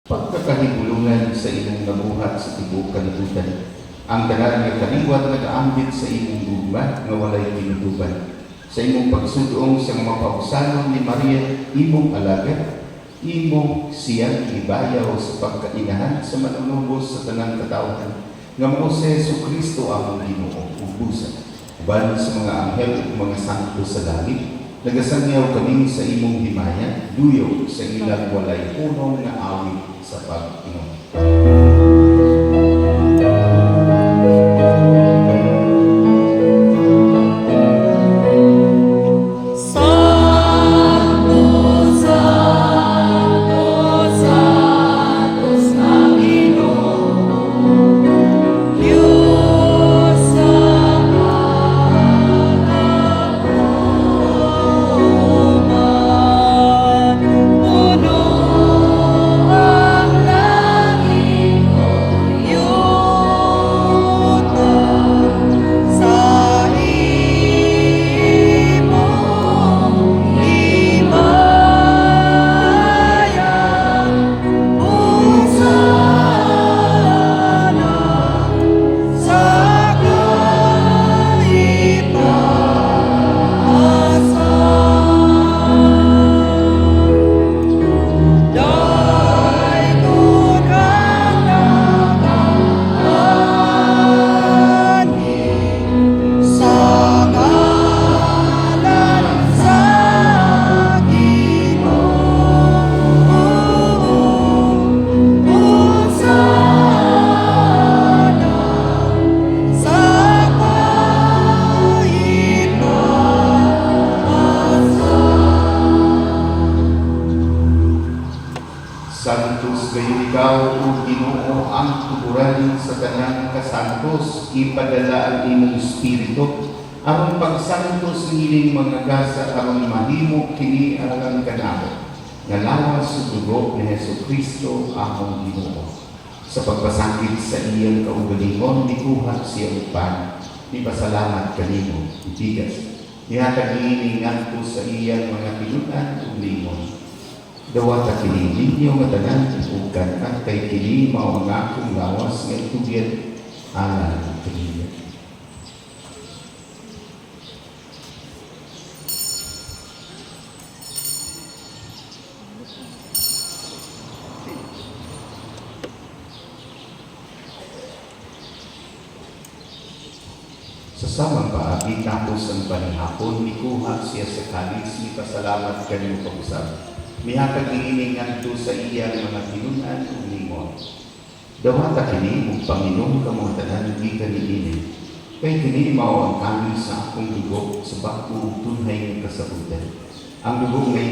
Pagkakahibulungan sa imong nabuhat sa tibuok kalibutan, ang tanan nga kaliwat nagaambit sa imong gugma nga walay tinutuban. Sa imong pagsudoong sa mga pausanon ni Maria, imong alagad, imo siyang ibayaw sa pagkainahan sa manunubos sa tanang katawhan, nga mao si Jesucristo ang Ginoo ubusan. Uban sa mga anghel ug mga santo sa langit, nagasangyaw kami sa imong himaya, duyo sa ilang walay punong nga awit sa pag-inom. Santos kayo ikaw, O Ginoo, ang tuburan sa tanang kasantos, ipadala ang imong espiritu, aron pagsantos nining mga gasa aron mahimo kini alang kanamo, nga lawas sa dugo ni Jesucristo among Ginoo. Sa pagpasakit sa iyang kaugalingon, nikuha siya upan, ipasalamat kanimo, ibigas. Ihatag ini ngadto sa iyang mga pinutan ug lingon. Dawat kini ninyo nga tanan ugkan at kay kini mao nga akong lawas nga itugyan alang kanila. Sa samang paagi tapos ang panihapon, nikuha siya sa kalis ni pasalamat kanimo pag-usab. Mihatag niining ngadto sa iyang mga pinunan ug lingon. Dawata kini ug Panginoon kamo tanan gikan niini. Kay kini mao ang kanis sa akong dugo sa bag-o tunhay nga kasabutan. Ang dugo nga